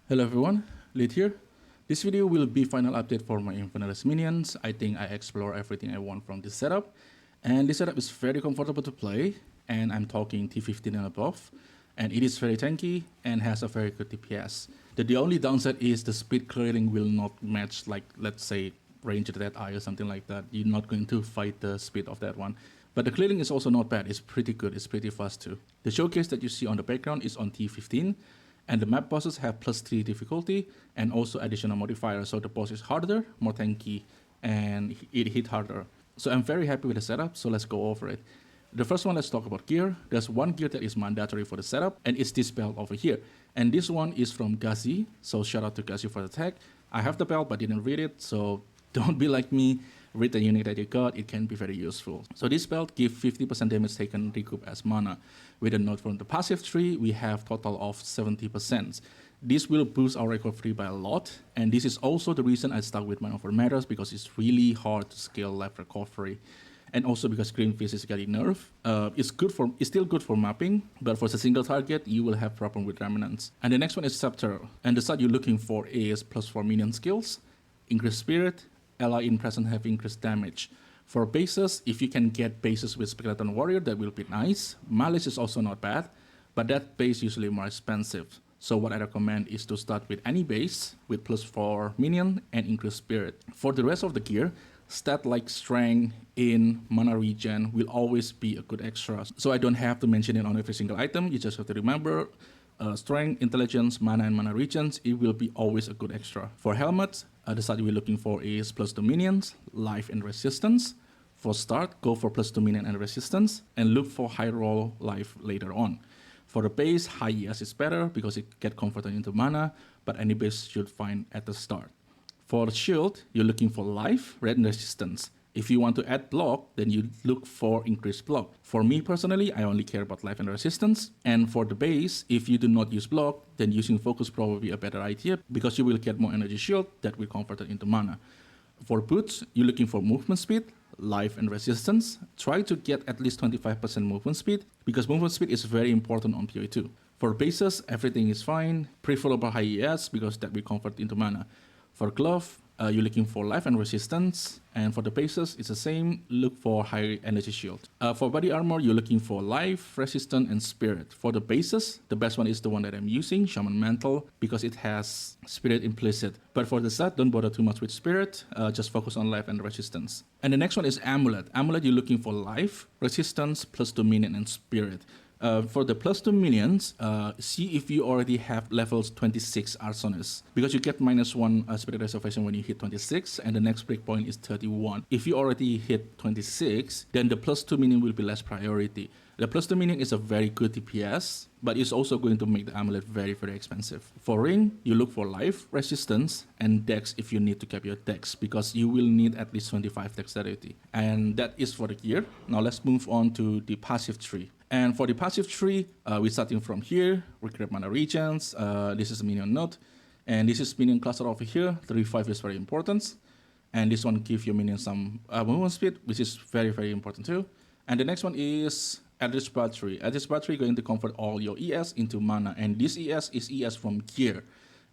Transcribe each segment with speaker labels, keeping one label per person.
Speaker 1: Hello everyone, Lid here. This video will be final update for my Infernalist minions. I think I explore everything I want from this setup. And this setup is very comfortable to play, and I'm talking T15 and above. And it is very tanky and has a very good DPS. The only downside is the speed clearing will not match, like let's say Ranger Dead Eye or something like that. You're not going to fight the speed of that one. But the clearing is also not bad, it's pretty good, it's pretty fast too. The showcase that you see on the background is on T15. And the map bosses have +3 difficulty and also additional modifiers, so the boss is harder, more tanky, and it hit harder. So I'm very happy with the setup, so let's go over it. The first one, let's talk about gear. There's one gear that is mandatory for the setup, and it's this belt over here. And this one is from Gazi, so shout out to Gazi for the tag. I have the belt but didn't read it, so don't be like me. Read the unit that you got, it can be very useful. So this belt gives 50% damage taken recoup as mana. With a note from the passive tree, we have total of 70%. This will boost our recovery by a lot, and this is also the reason I stuck with Mind Over Matters, because it's really hard to scale life recovery. And also because Green Fist is getting nerfed. It's still good for mapping, but for the single target, you will have problem with Remnants. And the next one is Scepter, and the stat you're looking for is +4 minion skills, increased spirit, ally in present have increased damage. For bases, if you can get bases with Skeleton Warrior, that will be nice. Malice is also not bad, but that base usually more expensive. So what I recommend is to start with any base with +4 minion and increased spirit. For the rest of the gear, stat like strength, in, mana regen will always be a good extra. So I don't have to mention it on every single item, you just have to remember strength, intelligence, mana, and mana regens, it will be always a good extra. For helmets, the stat we're looking for is +2 minions, life, and resistance. For start, go for +2 minion and resistance, and look for high roll life later on. For the base, high ES is better because it gets converted into mana, but any base should find at the start. For the shield, you're looking for life, red, and resistance. If you want to add block, then you look for increased block. For me personally, I only care about life and resistance. And for the base, if you do not use block, then using focus probably a better idea because you will get more energy shield that will convert it into mana. For boots, you're looking for movement speed, life, and resistance. Try to get at least 25% movement speed because movement speed is very important on PoE2. For bases, everything is fine, preferable high ES because that will convert into mana. For glove, you're looking for life and resistance, and for the bases, it's the same, look for high energy shield. For body armor, you're looking for life, resistance, and spirit. For the bases, the best one is the one that I'm using, Shaman Mantle, because it has spirit implicit. But for the set, don't bother too much with spirit, just focus on life and resistance. And the next one is Amulet. Amulet, you're looking for life, resistance, +2 minion, and spirit. For the +2 minions, see if you already have levels 26 Arsonist, because you get -1 spirit reservation when you hit 26, and the next breakpoint is 31. If you already hit 26, then the +2 minion will be less priority. The +2 minion is a very good DPS, but it's also going to make the amulet very, very expensive. For ring, you look for life, resistance, and dex if you need to cap your dex, because you will need at least 25 dexterity. And that is for the gear. Now let's move on to the passive tree. And for the passive tree, we're starting from here. We grab mana regens. This is a minion node. And this is minion cluster over here. 3-5 is very important. And this one gives your minion some movement speed, which is very, very important too. And the next one is Address Battery. Address Battery going to convert all your ES into mana. And this ES is ES from gear.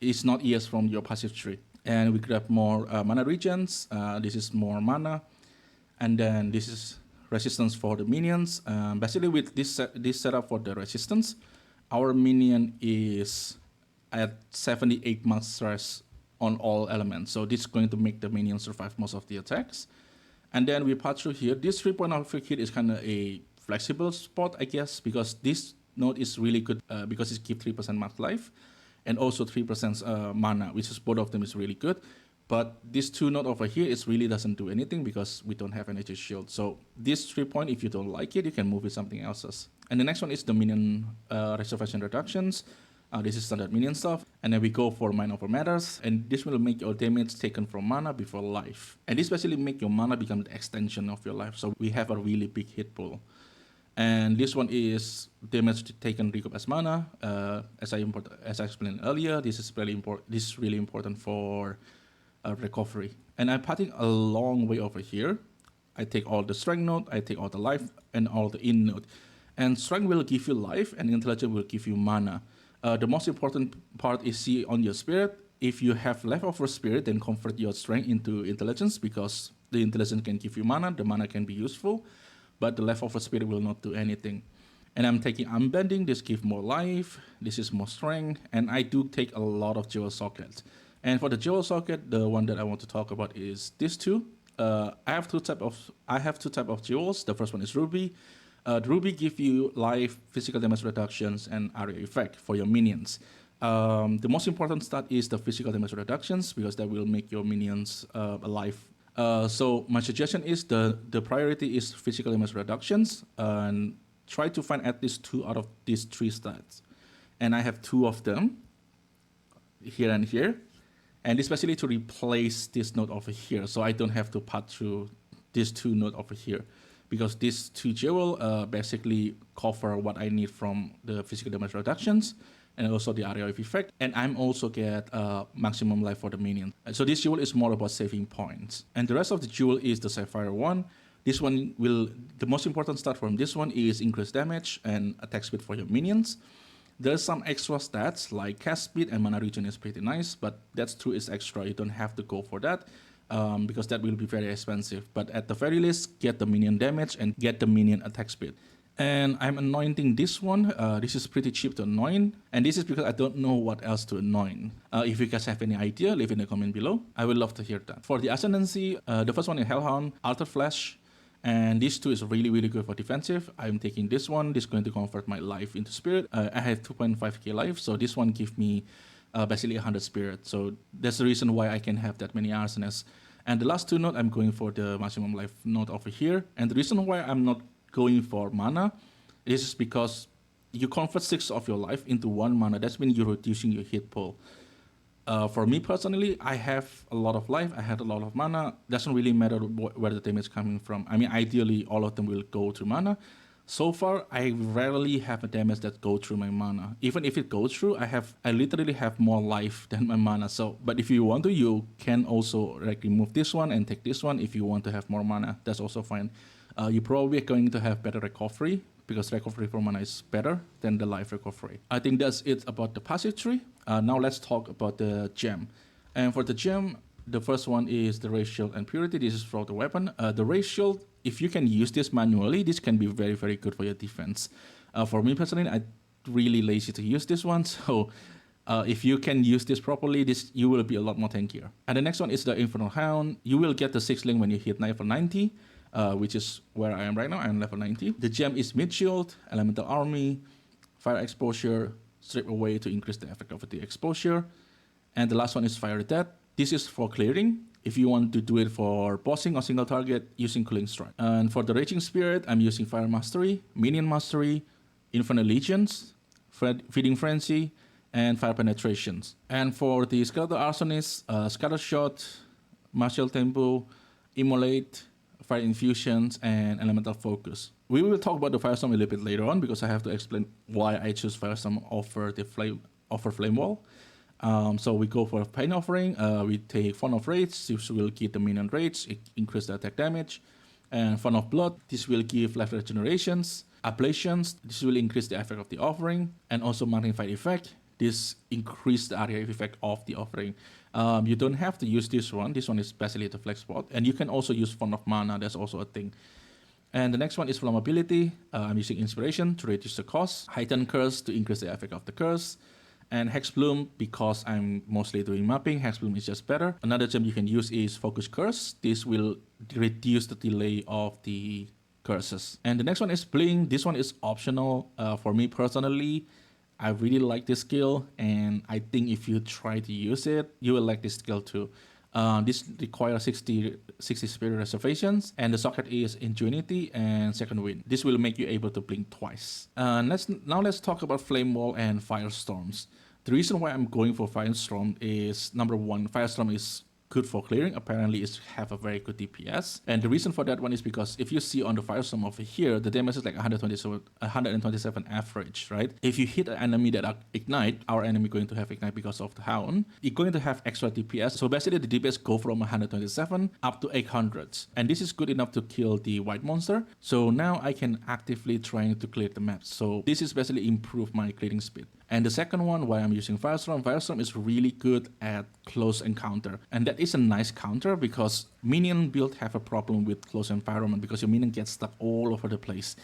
Speaker 1: It's not ES from your passive tree. And we grab more mana regens. This is more mana. And then this is resistance for the minions. Basically with this setup for the resistance, our minion is at 78 max stress on all elements. So this is going to make the minion survive most of the attacks. And then we pass through here. This 3-point outfit kit is kind of a flexible spot, I guess, because this node is really good because it gives 3% max life and also 3% mana, which is both of them is really good. But this 2 node over here, it really doesn't do anything because we don't have energy shield. So this 3-point, if you don't like it, you can move with something else. And the next one is the minion reservation reductions. This is standard minion stuff. And then we go for Mind Over Matters. And this will make your damage taken from mana before life. And this basically make your mana become the extension of your life. So we have a really big hit pool. And this one is damage taken recoup as mana. As I explained earlier, this is really important for recovery. And I'm putting a long way over here. I take all the strength node, I take all the life, and all the in node. And strength will give you life, and intelligence will give you mana. The most important part is see on your spirit. If you have leftover spirit, then convert your strength into intelligence, because the intelligence can give you mana, the mana can be useful, but the leftover spirit will not do anything. And I'm taking unbending, this gives more life, this is more strength, and I do take a lot of jewel sockets. And for the jewel socket, the one that I want to talk about is this two. I have two type of jewels. The first one is ruby. The ruby give you life, physical damage reductions, and area effect for your minions. The most important stat is the physical damage reductions, because that will make your minions alive. So my suggestion is the priority is physical damage reductions, and try to find at least 2 out of these 3 stats. And I have 2 of them, here and here. And especially to replace this node over here, so I don't have to pass through these 2 nodes over here, because these 2 jewel basically cover what I need from the physical damage reductions and also the area of effect. And I'm also get maximum life for the minion. So this jewel is more about saving points. And the rest of the jewel is the sapphire one. This one the most important stat from this one is increased damage and attack speed for your minions. There's some extra stats like cast speed and mana regen is pretty nice, but that's true, is extra. You don't have to go for that because that will be very expensive. But at the very least, get the minion damage and get the minion attack speed. And I'm anointing this one. This is pretty cheap to anoint, and this is because I don't know what else to anoint. If you guys have any idea, leave in the comment below. I would love to hear that. For the ascendancy, the first one is Hellhound, Alter Flash. And these 2 is really, really good for defensive. I'm taking this one. This is going to convert my life into spirit. I have 2.5k life, so this one gives me basically 100 spirit. So that's the reason why I can have that many arsonists. And the last 2 node, I'm going for the maximum life node over here. And the reason why I'm not going for mana is because you convert 6 of your life into 1 mana. That's when you're reducing your hit pool. For me personally, I have a lot of life, I had a lot of mana. Doesn't really matter where the damage is coming from. I mean, ideally, all of them will go through mana. So far, I rarely have a damage that goes through my mana. Even if it goes through, I literally have more life than my mana. So, but if you want to, you can also like remove this one and take this one if you want to have more mana. That's also fine. You're probably going to have better recovery, because recovery for mana is better than the life recovery. I think that's it about the passive tree. Now let's talk about the gem. And for the gem, the first one is the Ray Shield and Purity. This is for the weapon. The Ray Shield, if you can use this manually, this can be very, very good for your defense. For me personally, I'm really lazy to use this one. So if you can use this properly, you will be a lot more tankier. And the next one is the Infernal Hound. You will get the 6 link when you hit level 90. Which is where I am right now. I'm level 90. The gem is Mid Shield, Elemental Army, Fire Exposure, Strip Away to increase the effect of the exposure. And the last one is Fire Death. This is for clearing. If you want to do it for bossing or single target, using Cooling Strike. And for the Raging Spirit, I'm using Fire Mastery, Minion Mastery, Infernal Legions, Feeding Frenzy, and Fire Penetrations. And for the Skeletal Arsonist, Scatter Shot, Martial Tempo, Immolate, Fire Infusions, and Elemental Focus. We will talk about the Firestorm a little bit later on, because I have to explain why I choose Firestorm over the Flame Wall. So we go for Pain Offering. We take Font of Rage. This will give the minion rage, increase the attack damage. And Font of Blood. This will give life regenerations. Ablations. This will increase the effect of the offering, and also Magnified Effect. This increase the area effect of the offering. You don't have to use this one. This one is basically the flex spot. And you can also use Font of Mana. That's also a thing. And the next one is Flammability. I'm using Inspiration to reduce the cost. Heighten Curse to increase the effect of the curse. And Hex Bloom, because I'm mostly doing mapping, Hex Bloom is just better. Another gem you can use is Focus Curse. This will reduce the delay of the curses. And the next one is Bling. This one is optional. For me personally, I really like this skill, and I think if you try to use it, you will like this skill too. This requires 60 spirit reservations, and the socket is Ingenuity and Second Wind. This will make you able to blink twice. Now let's talk about Flame Wall and Firestorms. The reason why I'm going for Firestorm is, number one, Firestorm is good for clearing. Apparently it have a very good DPS, and the reason for that one is because if you see on the Firestorm over here, the damage is like 127 average, right? If you hit an enemy that ignite, our enemy going to have ignite because of the Hound, you're going to have extra DPS. So basically the DPS go from 127 up to 800, and this is good enough to kill the white monster. So now I can actively trying to clear the map. So this is basically improve my clearing speed. And the second one, why I'm using Firestorm. Firestorm is really good at close encounter. And that is a nice counter because minion build have a problem with close environment because your minion gets stuck all over the place.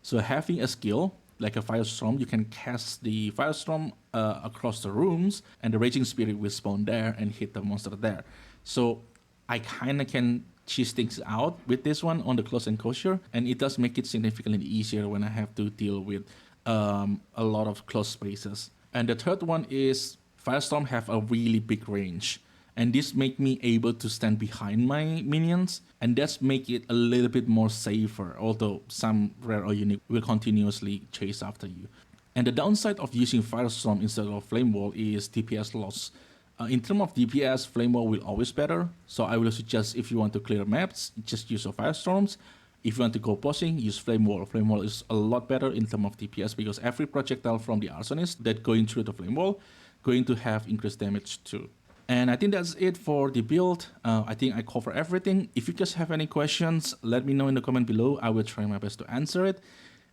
Speaker 1: So having a skill like a Firestorm, you can cast the Firestorm across the rooms and the Raging Spirit will spawn there and hit the monster there. So I kind of can cheese things out with this one on the close enclosure, and it does make it significantly easier when I have to deal with a lot of close spaces. And the third one is Firestorm have a really big range, and this make me able to stand behind my minions, and that's make it a little bit more safer, although some rare or unique will continuously chase after you. And the downside of using Firestorm instead of Flame Wall is DPS loss. In terms of DPS, Flame Wall will always better, so I will suggest if you want to clear maps, just use your Firestorms. If you want to go bossing, use Flame Wall. Flame Wall is a lot better in terms of DPS because every projectile from the Arsonist that going through the Flame Wall going to have increased damage too. And I think that's it for the build. I think I cover everything. If you guys have any questions, let me know in the comment below. I will try my best to answer it.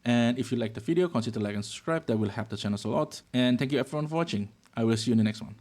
Speaker 1: And if you like the video, consider like and subscribe. That will help the channel a lot. And thank you everyone for watching. I will see you in the next one.